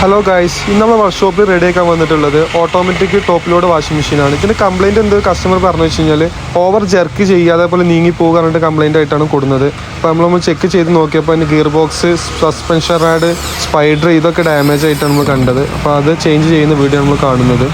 Hello guys, ഇന്ന് നമ്മൾ വർക്ക്ഷോപ്പിൽ റെഡിയാക്കാൻ വന്നിട്ടുള്ളത് ഓട്ടോമാറ്റിക് ടോപ്പ് ലോഡ് വാഷിംഗ് മെഷീനാണ്. ഇതിന് കംപ്ലയിൻറ്റ് എന്ത് കസ്റ്റമർ പറഞ്ഞു വെച്ച് കഴിഞ്ഞാൽ ഓവർ ജെർക്ക് ചെയ്യാതെ പോലെ നീങ്ങി പോകുക പറഞ്ഞിട്ട് കംപ്ലയിൻ്റ് ആയിട്ടാണ് കൊടുക്കുന്നത്. അപ്പോൾ നമ്മൾ ചെക്ക് ചെയ്ത് നോക്കിയപ്പോൾ അതിന് gear box, suspension rod, spider ഇതൊക്കെ ഡാമേജ് ആയിട്ടാണ് നമ്മൾ കണ്ടത്. അപ്പോൾ അത് ചേഞ്ച് ചെയ്യുന്ന വീഡിയോ നമ്മൾ കാണുന്നത്.